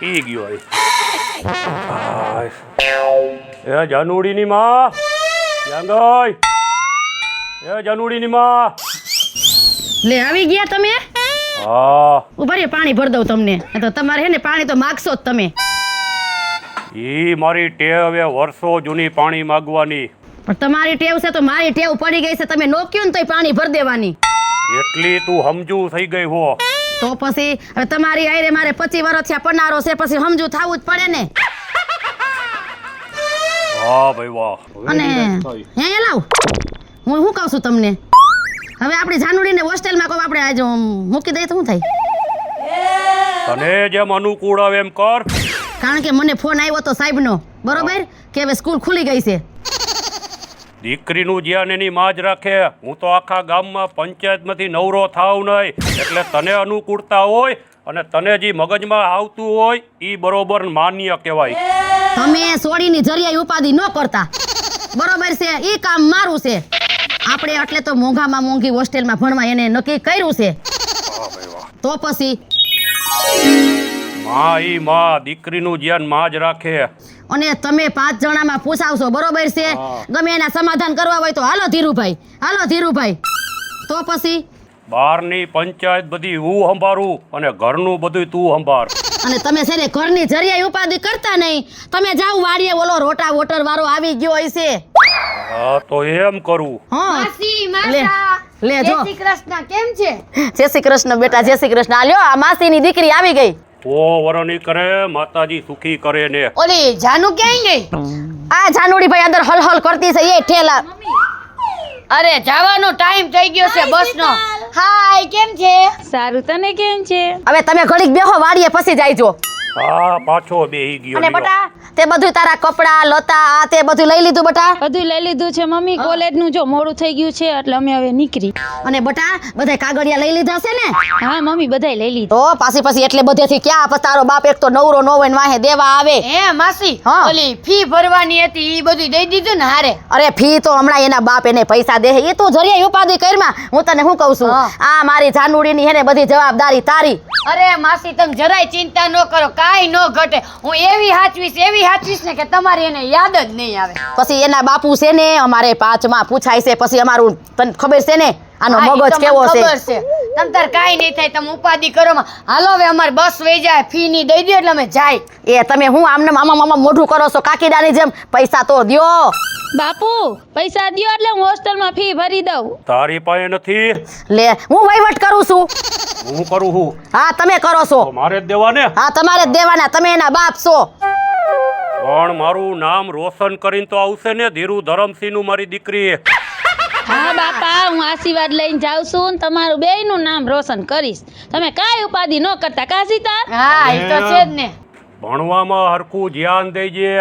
ઈ ગયો એ જાનુડીની માં ક્યાં ગઈ? એ જાનુડીની માં લે આવી ગયા તમે? હા ઉભા રે પાણી ભર દઉં તમને. એ તો તમારે હે ને પાણી તો માગશો જ તમે. ઈ મારી ટેવ એ વર્ષો જૂની પાણી માગવાની. પણ તમારી ટેવ છે તો મારી ટેવ પડી ગઈ છે. તમે નોક્યું ને તોય પાણી ભર દેવાની. એટલી તું સમજુ થઈ ગઈ હો. તો પછી હવે તમારી આયરે મારે 25 વર્ષ થયા પનારો છે, પછી સમજુ થાવું જ પડે ને. વાહ ભાઈ વાહ. અને હે લાવ હું શું કહું છું તમને, હવે આપણી જાનુડીને હોસ્ટેલમાં કહો આપણે આજે મૂકી દઈએ તો શું થાય? તને જેમ અનુકૂળ આવે એમ કર. કારણ કે મને ફોન આવ્યો તો સાહેબનો, બરોબર, કે હવે સ્કૂલ ખુલી ગઈ છે. દીકરીનું જ્યાં એની માં જ રાખે. હું તો આખા ગામમાં પંચાયતમાંથી નવરો થાવ નહીં. એટલે તને અનુકૂળતા હોય અને તને જે મગજમાં આવતું હોય એ બરોબર માન્ય કહેવાય. તમે સોડીની જરિયાઈ ઉપાધિ ન કરતા, બરોબર છે? ઈ કામ મારું છે. આપણે એટલે તો મોંઘામાં મોંઘી હોસ્ટેલમાં ભણવા એને નક્કી કર્યું છે. તો પછી માં ઈ માં દીકરીનું જ્યાં માં જ રાખે. અને તમે 5 જણામાં પૂછાવશો, બરોબર છે? ગમે એના સમાધાન કરવા હોય તો હાલો ધીરુભાઈ, હાલો ધીરુભાઈ. તો પછી બહારની પંચાયત બધી હું સંભાળું અને ઘરનું બધું તું સંભાળ. અને તમે છે ને ઘરની જરિયાઈ ઉપાધિ કરતા નહીં. તમે જાવ વાડીએ, ઓલો રોટા વોટર વાળો આવી ગયો હશે. હા તો એમ કરું. હા માસી માસા લે જો. જય શ્રી કૃષ્ણ. કેમ છે? જય શ્રી કૃષ્ણ બેટા, જય શ્રી કૃષ્ણ. આલ્યો આ માસીની દીકરી આવી ગઈ. ઓ વરણી કરે માતાજી સુખી કરે ને. ઓલી જાનુ ક્યાં ગઈ? આ જાનુડી ભાઈ અંદર હલહલ કરતી છે એ ઠેલા. અરે જવાનો ટાઈમ થઈ ગયો છે બસનો. હાય, કેમ છે? સારું, તને કેમ છે? હવે તમે ઘડીક બેહો વાડીએ, પછી જાયજો. હા પાછો બેહી ગયો. અને બટા તે બધું તારા કપડા લતા આ તે બધું લઈ લીધું બટા? બધું લઈ લીધું છે મમ્મી. કોલેજનું જો મોડું થઈ ગયું છે એટલે અમે હવે નીકળી. અને બટા બધા કાગળિયા લઈ લીધા છે ને? હા મમ્મી, બધાય લઈ લીધું. તો પાછી એટલે બધેથી ક્યાં પછી તારો બાપ એક તો નવરો ન હોય ને વાહે દેવા આવે. હે માસી, હા. ઓલી ફી ભરવાની હતી ઈ બધું દઈ દીધું ને હારે? અરે ફી તો હમણાં એના બાપ એને પૈસા દે. એ તું જરિયા ઉપાધિ કરમાં. હું તને શું કહું છું, હા. આ મારી જાનુડીની હે ને બધી જવાબદારી તારી. અરે માસી, તમે જરાય ચિંતા ન કરો, કાઈ ન ઘટે. હું એવી હાચવીશ ને કે તમારી એને યાદ જ નહીં આવે. પછી એના બાપુ છે ને અમારે 5માં પૂછાય છે. પછી અમારું તને ખબર છે ને આનો હા, ઈ મગજ તો કેવો મને છે. ખબર છે. તમ તાર કાઈ નહીં થાય, તમે ઉપાધિ કરો માં. હાલો હવે અમાર બસ વઈ જાય, ફી ની દઈ દો એટલે અમે જાય. એ તમે હું આમને મામા મોઢું કરો છો કાકીડાની જેમ? પૈસા તો દ્યો. બાપુ પૈસા દ્યો એટલે હું હોસ્ટેલમાં ફી ભરી દઉં. તારી પાસે નથી. લે હું વહીવટ કરું છું. હું કરું છું. હા તમે કરો છો. તો મારે જ દેવા ને. હા તમારે જ દેવાના, તમે એના બાપ છો. પણ મારું નામ રોશન કરીને તો આવશે ને ધીરુ ધરમસિંહનું મારી દીકરી. હા બાપા, હું આશીર્વાદ લઈને જાઉં છું ને તમારું બેયનું નામ રોશન કરીશ. તમે કાંઈ ઉપાધિ ન કરતા, કા સીતા? હા, ઈ તો છે જ ને. ભણવામાં હરખું ધ્યાન દેજે.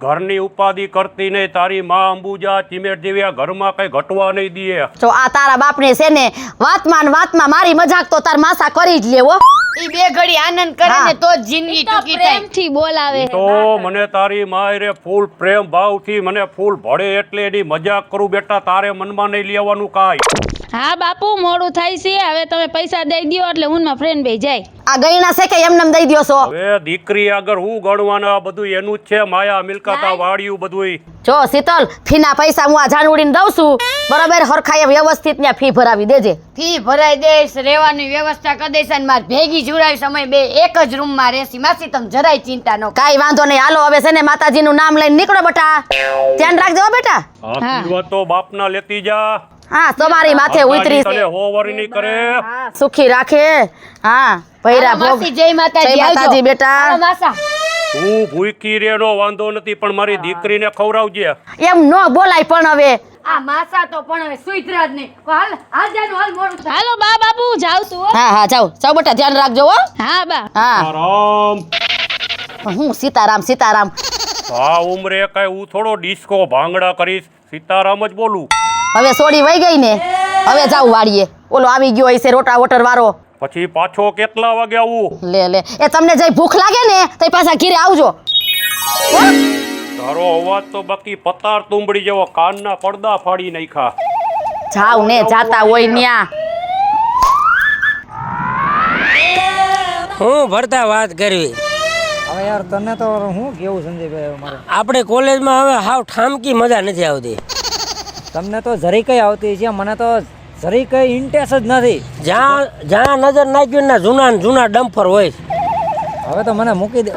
ઘરની ઉપાધિ કરતી નહીં. તારી માં અંબુજા ચિમેટ જેવી આ ઘરમાં કઈ ઘટવા નહીં દે. જો આ તારા બાપને છે ને વાતમાં મારી મજાક તો તાર માસા કરી જ લેવો. ઈ બે ઘડી આનંદ કરે હા. ને તો જ જિંદગી ટૂંકી થાય. પ્રેમથી બોલાવે. તો મને તારી માયરે ફૂલ પ્રેમ ભાવથી મને ફૂલ ભળે એટલે એની મજાક કરું બેટા. તારે મનમાં નહીં લેવાનું કાંઈ. હા બાપુ, મોડું થાય છે. હવે તમે પૈસા દઈ દ્યો એટલે ઊનમાં ફ્રેન્ડ બે જાય. આ ગયણા છે કે એમને દઈ દ્યો છો? હવે દીકરી આગળ હું ગણવાના? બધું એનું જ છે. માયા મિલકતા વાળ્યું બધું. જો શીતલ, ફીના પૈસા હું આ જાનુડીને દઉં છું, બરાબર? હરખાએ વ્યવસ્થિત ત્યાં ફી ભરાવી દેજે. ફી ભરાઈ દઈશ, રહેવાની વ્યવસ્થા કરી દઈશ અને માર ભેગી જોડાવી સમય બે એક જ રૂમમાં રહેશી. માસી તમે જરાય ચિંતા ન કરો. કાઈ વાંધો નહીં. હાલો હવે છે ને માતાજીનું નામ લઈને નીકળો બેટા. ધ્યાન રાખજો હો બેટા. આશીર્વાદ તો બાપના લેતી જા. હા તમારી માથે ઉતરી તને છે. હોવર નહીં કરે. સુખી રાખે. હા ભૈરા હાલો ભોગ. માસી, જય માતાજી. જય માતાજી આવજો. બેટા. હાલો માસા. તું ભૂખી રેનો વાંધો નથી પણ મારી દીકરીને ખવડાવજે. એમ ન બોલાય પણ હવે. આ માસા તો પણ હવે સુઈતરા જ નહીં. હાલ હાલ જાનું, હાલ મોડું થાય. હાલો બા બાપુ, જાઉં છું હો. હા જાઓ બેટા, ધ્યાન રાખજો હો. હા બા. હા રામ. હું સીતારામ. આ ઉમરે કઈ હું થોડો ડિસ્કો ભાંગડા કરીશ. સીતારામ જ બોલું. હવે સોડી વહી ગઈ ને, હવે જાવ વાડીએ. ઓલો આવી ગયો હશે રોટા વોટર વાળો. પછી પાછો કેટલા વાગે આવું? લે એ તમને જઈ ભૂખ લાગે ને તો પાછા ઘીરે આવજો. તારો અવાજ તો બાકી પતાર તુંબડી જેવો કાનના પડદા ફાડી નાખ્યા. જાવ ને જાતા હોય ન્યા. હું ભરતા વાત કરવી. હવે યાર તને તો હું કેવું સંજયભાઈ મારે આપણે કોલેજમાં હવે હાવ ઠામકી મજા નથી આવતી. તમને તો જરી કઈ આવતી છે, મને તો જરી કઈ ઇન્ટરેસ્ટ જ નથી. જ્યાં નજર નાખ્યું ને જૂના ને જૂના ડમ્ફર હોય. હવે તો મને મૂકી દે.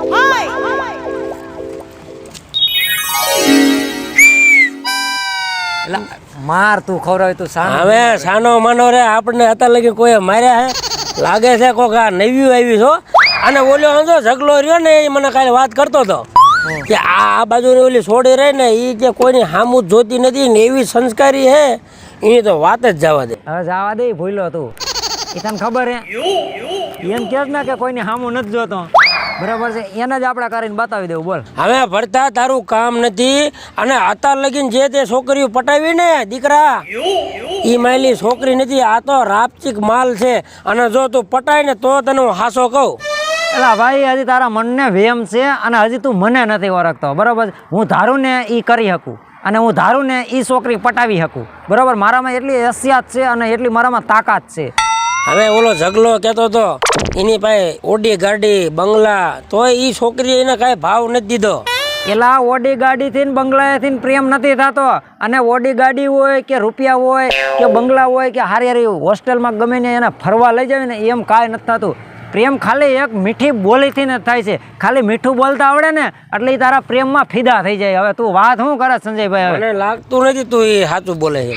એલા, માર તું ખવડાવે તું સાનો. હવે સાનો માનો રે આપણને અત્યાર લગી કોઈ માર્યા હે? લાગે છે કોક આ નવી આવી છો. અને ઓલો સમજો ઝગલો રહ્યો ને એ મને કાલે વાત કરતો હતો કે આ બાજુની ઓલી છોડી રહી ને એ કે કોઈની હામું જ જોતી નથી ને એવી સંસ્કારી હે એની તો વાત જ જવા દે. હવે જવા દે, ભૂલો તું. એ તને ખબર હે એમ કે ને કે કોઈની હામું નથી જોતો, બરાબર છે? એને જ આપણે કરીને બતાવી દેવું. બોલ. હવે ભરતા તારું કામ નથી. અને અત્યાર લગીને જે તે છોકરીઓ પટાવી ને દીકરા ઈ માયલી છોકરી નથી, આ તો રાપચીક માલ છે. અને જો તું પટાય ને તો તને હું હાસો કહું. એલા ભાઈ, હજી તારા મનને વેમ છે અને હજી તું મને નથી ઓળખતો, બરાબર? હું ધારું ને એ કરી શકું અને હું ધારું ને એ છોકરી પટાવી શકું, બરાબર? મારામાં એટલી હસિયાત છે અને એટલી મારામાં તાકાત છે. હવે ઓલો ઝગલો કહેતો હતો એની પાસે ઓડી ગાડી બંગલા, તોય ઈ છોકરીએ એને કાંઈ ભાવ નથી દીધો. એલા, ઓડી ગાડીથી ને બંગલાથી ને પ્રેમ નથી થતો. અને ઓડી ગાડી હોય કે રૂપિયા હોય કે બંગલા હોય કે હારી હારી હોસ્ટેલમાં ગમે ને એને ફરવા લઈ જાય ને એમ કાંઈ નથી થતું. પ્રેમ ખાલી એક મીઠી બોલીથી ને થાય છે. ખાલી મીઠું બોલતા આવડે ને એટલે ઈ તારા પ્રેમમાં ફિદા થઈ જાય. હવે તું વાત શું કરે સંજયભાઈ? હવે મને લાગતું નથી તું એ સાચું બોલે છે.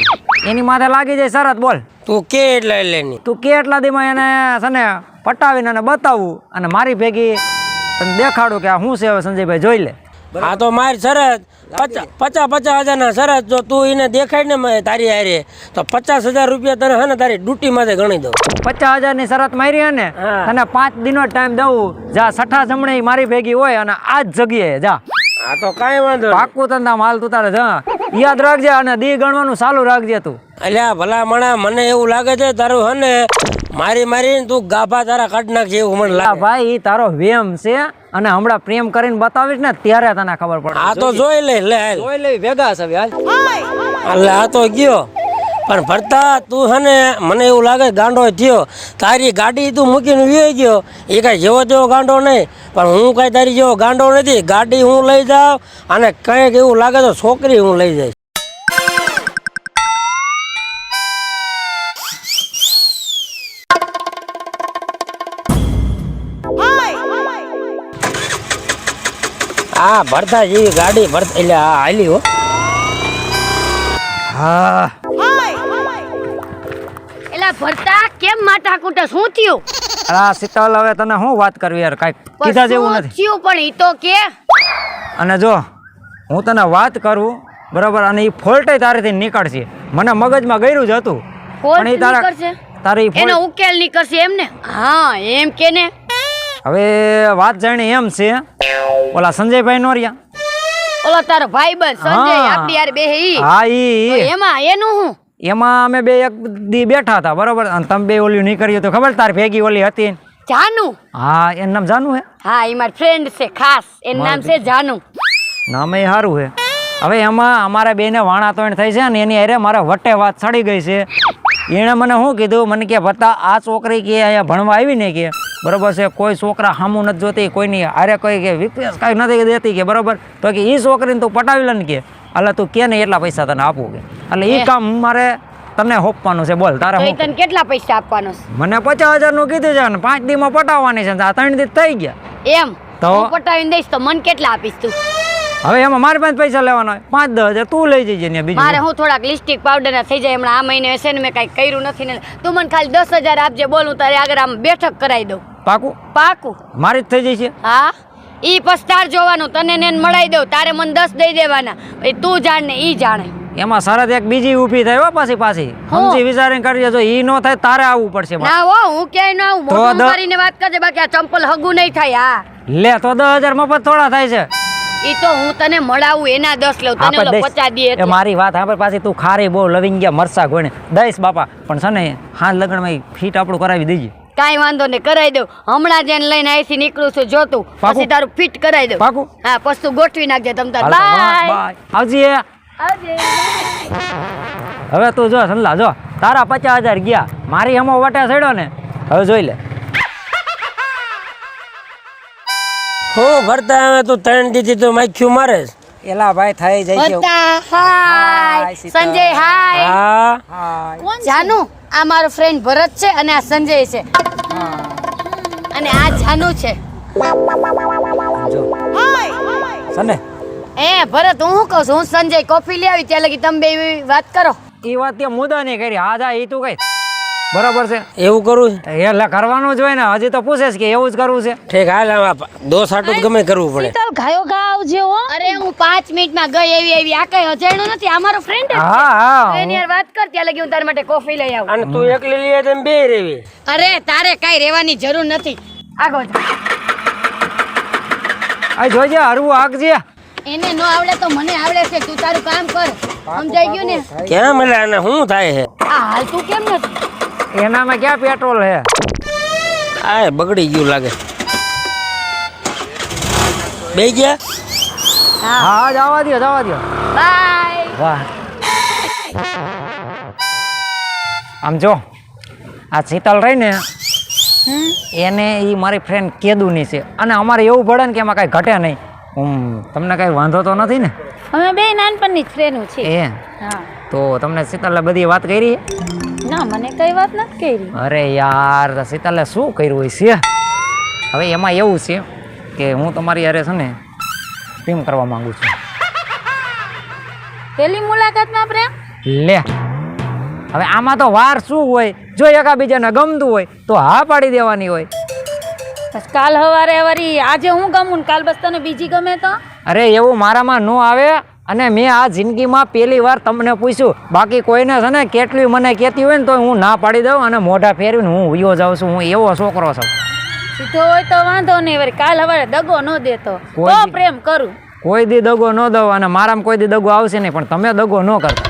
એની માથે લાગી જાય શરત. બોલ. તું કે એટલે ની તું કે એટલા દીમાં એને છે ને પટાવીને અને બતાવું અને મારી ભેગી તને દેખાડું કે આ શું છે. હવે સંજયભાઈ જોઈ લે. આ તો મારી શરત 50,000 શરત. જો તું એને દેખાય ને તારી હારે તો 50,000 રૂપિયા તને હે ને તારી ડ્યુટી માંથી ગણી દઉં. 50,000 ની શરત મારી હે ને, અને 5 દિનનો ટાઈમ દઉં. જા છઠ્ઠા જમણે મારી ભેગી હોય અને આ જ જગ્યાએ જા. આ તો કાંઈ વાંધો નહીં. પાકું તને માલ તું તારે જા યાદ રાખજે અને દી ગણવાનું ચાલુ રાખજે તું. અલ્યા ભલા મણા, મને એવું લાગે છે તારું હે ને મારીને તું ગાભા તારા કાઢ નાખજે એવું મને લાગે. ભાઈ, ઈ તારો વેમ છે અને હમણાં પ્રેમ કરીને બતાવીશ ને ત્યારે તને ખબર પડે. આ તો જોઈ લે જોઈ લે ભેગા છે હાલ. એટલે આ તો ગયો. પણ ભરતા તું હે ને મને એવું લાગે ગાંડો થયો. તારી ગાડી તું મૂકીને વી ગયો એ કાંઈ જેવો તેવો ગાંડો નહીં, પણ હું કાંઈ તારી જેવો ગાંડો નથી. ગાડી હું લઈ જાઉં અને કંઈક એવું લાગે તો છોકરી હું લઈ જઈશ. આ ભરતા જેવી ગાડી ભરતા એટલે આ હાલી હો. હા, એલા ભરતા કેમ માથા કૂટે? શું થયું? આ શીતલ, હવે તને શું વાત કરવી યાર? કાંઈ કીધા જેવું નથી. થયું પણ ઈ તો કે. અને જો હું તને વાત કરું, બરાબર, અને એ ફોલ્ટ તારેથી નીકળશે. મને મગજમાં ગયું જ હતું પણ એ તારી એનો ઉકેલ નીકળશે એમ ને? હા એમ કે ને. હવે વાત જાણી એમ છે, ઓલા સંજયભાઈ નો રહ્યા, ઓલો તારો ભાઈબંધ સંજય આપડી યાર બે ઈ. હા, ઈ એમાં એનું હું એમાં અમે બે એક દી બેઠા હતા, બરોબર? અને તમે બે ઓલી નીકળ્યું તો ખબર તારી ભેગી ઓલી હતી? જાનુ. હા, એનું નામ જાનુ હે. હા, એ મારી ફ્રેન્ડ છે ખાસ, એનું નામ છે જાનુ. નામ એ સારું હે. હવે એમાં અમારે બેને વાણા તોડ થઈ છે ને એની અરે મારા વટે વાત ચડી ગઈ છે. એણે મને શું કીધું, મને કે બતા આ છોકરી કે અહીંયા ભણવા આવી ને કે, બરોબર છે, કોઈ છોકરા સામું નથી જોતી, કોઈની અરે કોઈ કે વિક્રેશ કાંઈ નથી દેતી કે, બરોબર? તો કે એ છોકરીને તું પટાવી લે ને કે, એટલે તું કે ને એટલા પૈસા તને આપું કે. એટલે એ કામ મારે તને હોપવાનું છે. બોલ તારે તો તને કેટલા પૈસા આપવાનો છે? મને 50,000 નું કીધું છે ને 5 દીમાં પટાવવાની છે. આ 3 દી થઈ ગયા એમ તો હું પટાવીને દઈશ તો મને કેટલા આપીશ તું? હવે એમાં મારી પાસે પૈસા લેવાના હોય 5-10,000 તું લઈ જજે ને. બીજું મારે હું થોડાક લિપસ્ટિક પાવડર ના થઈ જાય હમણાં. આ મહિને છે ને મેં કઈ કર્યું નથી ને. તું મને ખાલી 10,000 આપજે. બોલું તારે આગળ આમ બેઠક કરાવી દઉં. પાકું? પાકું. મારી જ થઈ જશે. હા, ઈ પછી તાર જોવાનું. તને ને મળાઈ દઉં. તારે મને 10 દઈ દેવાના. એ તું જાણ ને ઈ જાણે. એમાં શરત એક બીજી ઊભી થાય હો. પાછી સમજી વિચારીને કરજે. જો ઈ નો થાય તારે આવવું પડશે. ના હો, હું ક્યાંય ન આવું. મોઢું કરીને વાત કરજે, બાકી આ ચંપલ હગું નહીં થાય. હા લે તો 10,000 મફત થોડા થાય છે. ઈ તો હું તને મળાવું એના 10 લઉં. તને ઓલો 50 દે એ મારી વાત સાંભળ. પાછી તું ખારી બહુ લવિંગ ગયા મરસા ગોણે દઈશ બાપા. પણ છે ને હાલ લગનમાં ફીટ આપણું કરાવી દેજે. કાઈ વાંધો ને, કરાવી દઉં. હમણાં જેને લઈને અહીંથી નીકળું છું જોતું, પછી તારું ફિટ કરાવી દઉં. પાકું? હા, પછી તું ગોઠવી નાખજે. તમ તાર બાય. આવજે. હવે તું જો સંલા, જો તારા 50,000 ગયા, મારી હમો વટે ચડ્યો ને. હવે જોઈ લે. હું ભરતા આવે તું 3 દીધી તો માખ્યું મારે છે. એલા ભાઈ થઈ જાય છે બધા હાય હાય, સીતા. સંજય હાય હા હાય. જાનુ આ મારો ફ્રેન્ડ ભરત છે અને આ સંજય છે અને આ જાનુ છે. જો સને ભરત હું શું કહું છું, હું સંજય કોફી લઈ આવી ત્યાં લગી તમે બે વાત કરો. એ વાત તે મુદ્દા નહીં કરી હા જા એ તું કઈ બરોબર છે એવું કરવું છે એટલે કરવાનું જ હોય ને હજી તો પૂછે છે કે એવું જ કરવું છે ઠીક હાલ આમાં દોસ આટું જ ગમે કરવું પડે. શીતલ ઘાયો ઘા આવજે હો. અરે હું 5 મિનિટમાં ગઈ એવી આ કઈ અજાણ્યો નથી, આ મારો ફ્રેન્ડ જ હા હા છે. એની યાર વાત કર ત્યાં લગી હું તારા માટે કોફી લઈ આવું. અને તું એકલી લઈએ તેમ બે રેવી. અરે તારે કાઈ રહેવાની જરૂર નથી. આગળ જા. આ જોજે હરવું આગજે એને નો આવડે તો મને આવડે છે, તું તારું કામ કર. સમજાઈ ગયું ને? કેમ એટલે આને શું થાય છે? આ હાલ તું કેમ નથી? એનામાં ક્યાં પેટ્રોલ હે આ બગડી ગયું લાગે. બે ગયા હા જવા દો બાય. વાહ આમ જો આ શીતલ રહી ને એને ઈ મારી ફ્રેન્ડ કેદુની છે અને અમારે એવું પડે ને કે એમાં કાંઈ ઘટે નહીં. તમને કાંઈ વાંધો તો નથી ને? અમે બે નાનપણની જ ફ્રેન્ડ છે. એ હા તો તમને શીતલે બધી વાત કરી? ના મને કઈ વાત નથી કરી. અરે યાર શીતલે શું કર્યું હોય છે? હવે એમાં એવું છે કે હું તમારી યારે છે ને પ્રેમ કરવા માંગુ છું. પેલી મુલાકાતમાં પ્રેમ? લે હવે આમાં તો વાર શું હોય, જો એકાબીજાને ગમતું હોય તો હા પાડી દેવાની હોય. બસ કાલ સવારે વળી આજે હું ગમું ને કાલ બસ તને બીજી ગમે તો? અરે એવું મારામાં ન આવે અને મેં આ જિંદગીમાં પહેલી વાર તમને પૂછ્યું, બાકી કોઈને છે ને કેટલી મને કહેતી હોય ને તો હું ના પાડી દઉં અને મોઢા ફેરવીને હું ઉયો જાઉં છું. હું એવો છોકરો છું. સીધો હોય તો વાંધો નહીં, વળી કાલ સવારે દગો ન દેતો કોઈ તો દી- પ્રેમ કરું. કોઈ દી દગો ન દઉં અને મારામાં કોઈ દી દગો આવશે નહીં, પણ તમે દગો ન કરતા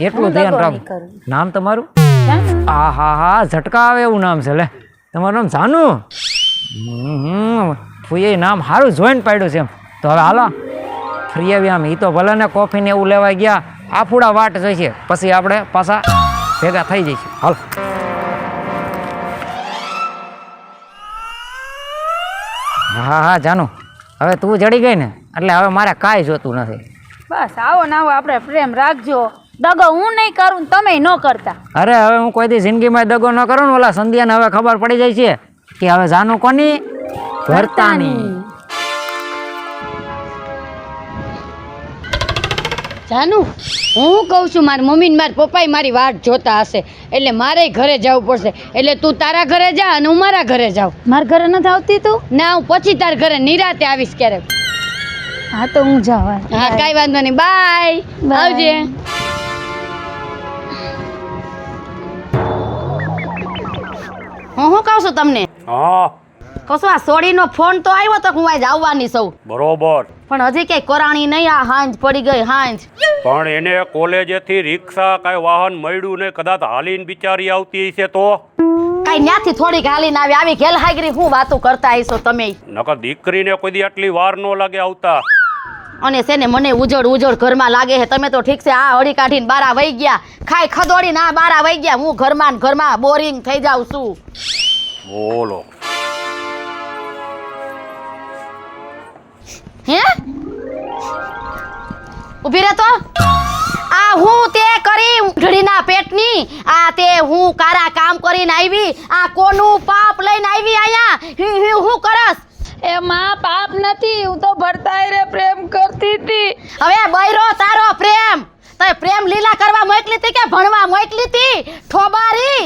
એટલું હું ધ્યાન દગો રાખો. નહીં કરું. નામ તમારું? જાનુ. આ હા હા ઝટકા આવે એવું નામ છે. લે તમારું નામ જાનુ? ફૂઈએ નામ સારું જોઈને પાડ્યું છે એમ. તો હવે હાલો ફ્રી આવી આમ. એ તો ભલે ને કોફી ને એવું લેવા ગયા, આફુડા વાટ જશે પછી આપણે પાછા ભેગા થઈ જઈશું. હાલ હા હા જાનુ હવે તું જડી ગઈ ને એટલે હવે મારે કાંઈ જોતું નથી. બસ આવો ને આવો આપણે પ્રેમ રાખજો. દગો હું નહીં કરું ને તમે ન કરતા. અરે હવે હું કોઈ દી જિંદગીમાં દગો ન કરું ને ઓલા સંધ્યાને હવે ખબર પડી જાય છે કે હવે જાનુ કોની ભરતાની. જાનુ હું કહું છું મારી મમ્મી ને મારા પપ્પાએ મારી વાટ જોતા હશે એટલે મારે ઘરે જવું પડશે. એટલે તું તારા ઘરે જા અને હું મારા ઘરે જાઉં. મારા ઘરે નથી આવતી તું? ના હું પછી તારા ઘરે નિરાતે આવીશ ક્યારેક. હા તો હું જાઉં. હા કાઈ વાંધો નહીં. બાય. Bye. આવજે. હું શું કહું છું તમને? હા કશું આ સોડીનો ફોન તો આવ્યો તો હું આજ આવવાની સૌ, બરોબર. પણ હજી કઈ કોરાણી નહીં. આ હાંજ પડી ગઈ હાંજ. પણ એને કોલેજેથી રિક્ષા કાંઈ વાહન મળ્યું ને કદાચ હાલીને બિચારી આવતી હશે તો કઈ ન્યાથી થોડીક હાલીને આવી ઘેલ હાગરી હું વાતું કરતા હશો તમે. નકર દીકરીને કોઈ દી આટલી વાર ન લાગે આવતા. અને છે ને મને ઉજળ ઘરમાં લાગે છે. તમે તો ઠીક છે આ હળી કાઢીને બારા વહી ગયા, ખાઈ ખદોડી ના બારા વહી ગયા. હું ઘરમાં ને ઘરમાં બોરિંગ થઈ જાઉં છું. બોલો હે ઉભી રહે તો. આ હું તે કરી ઢળીના પેટની આ તે હું કારા કામ કરીને આવી. આ કોનું પાપ લઈને આવી આયા? હું કરસ? એ માં પાપ નથી, હું તો ભરતાઈ રે પ્રેમ કરતી હતી. હવે બૈરો તારો પ્રેમ તે પ્રેમ લીલા કરવા મોકલી હતી કે ભણવા મોકલી હતી? ઠોબારી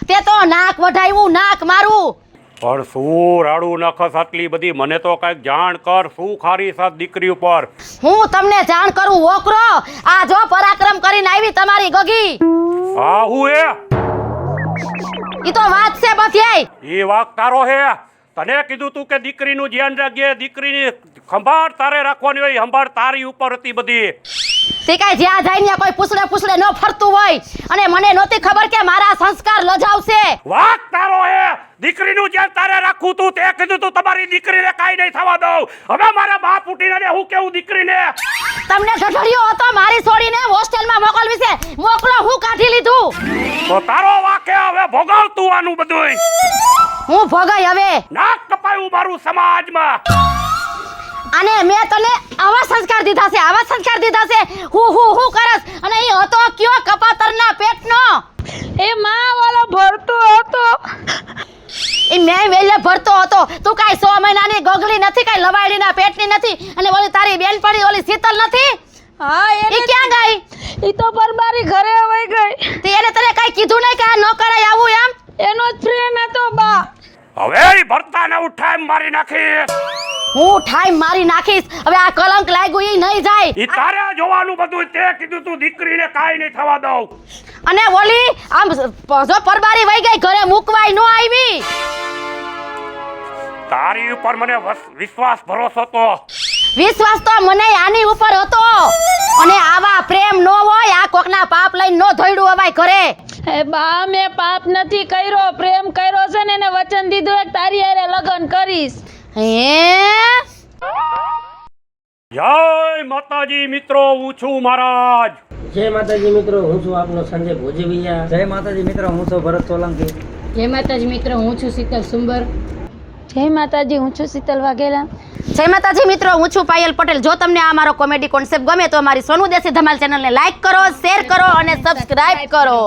તે તો નાક વઢાવ્યું નાક મારું. પણ શું રાડું નખસ આટલી બધી? મને તો કાંઈક જાણ કર. શું ખારી સાથ દીકરી ઉપર? હું તમને જાણ કરું વોકરો. આ જો પરાક્રમ કરીને આવી તમારી ગગી. હા હું એ ઈ તો વાત છે બધી. એ વાક તારો હે. તને કીધું તું કે દીકરીનું ધ્યાન રાખજે, દીકરીની સંભાળ તારે રાખવાની હોય. સંભાળ તારી ઉપર હતી બધી. તે કાંઈ જ્યાં જાય ને કોઈ પૂછડે ન ફરતું હોય. અને મને નહોતી ખબર કે મારા સંસ્કાર લજાવશે. વાક તારો હે. દીકરીનું ધ્યાન તારે રાખવું તું. તે કીધું તું તમારી દીકરીને કાંઈ નહીં થવા દઉં. હવે મારા બાપ ઉઠીને હું કેવું દીકરીને? તમને ઢઢળિયો હતો મારી છોડીને હોસ્ટેલમાં મોકલવી છે. મોકલો હું કાઢી લીધું. તો તારો વાક હે. હવે ભોગવ તું આનું બધુંય. હું ભગાઈ હવે. નાક કપાયું મારું સમાજમાં. અને મેં તને આવા સંસ્કાર દીધા છે, આવા સંસ્કાર દીધા છે. હું કરસ અને એ હતો કયો કપાતરના પેટનો. એ માં વાળો ભરતો હતો. એ મેં વેલે ભરતો હતો. તું કાઈ 100 મહિનાની ગોગલી નથી, કાઈ લવાડીના પેટની નથી. અને ઓલી તારી બેનપણી ઓલી શીતલ નથી, હા એ ક્યાં ગઈ? ઈ તો પરબારી ઘરે વઈ ગઈ. તે એને તને કાઈ કીધું નહીં કે આ ન કરાય આવું એમ? એનો જ ફ્રેન્ડ હતો બા. હવે ઈ ભરતાને ઉઠાઈ મારી નાખી. હું ઠાઈ મારી નાખીશ. હવે આ કલંક લાગ્યું ઈ નહીં જાય. ઈ તારે જોવાનું બધું. તે કીધું તું દીકરીને કાઈ નહીં થવા દઉં. અને ઓલી આમ જો પરબારી વઈ ગઈ, ઘરે મૂકવાય ન આવી. તારી ઉપર મને વિશ્વાસ ભરોસો તો. વિશ્વાસ તો મને આની ઉપર હતો. અને આવા પ્રેમ નો હોય, આ કોકના પાપ લઈને નો ધોઈડું અવાય ઘરે. એ બા મેં પાપ નથી કર્યો, પ્રેમ કર્યો છે ને એને વચન દીધું એક તારી હારે લગ્ન કરીશ. હે જય માતાજી મિત્રો, હું છું મહારાજ. જય માતાજી મિત્રો, હું છું આપનો સંજય ભોજવિયા. જય માતાજી મિત્રો, હું છું ભરત સોલંકી. જય માતાજી મિત્રો, હું છું શીતલ સુંબર. જય માતાજી, હું છું શીતલ વાઘેલા. જય માતાજી મિત્રો, હું છું પાયલ પટેલ. જો તમને આ મારો કોમેડી કોન્સેપ્ટ ગમે તો અમારી સોનુ દેશી ધમાલ ચેનલને લાઈક કરો, શેર કરો અને સબસ્ક્રાઇબ કરો.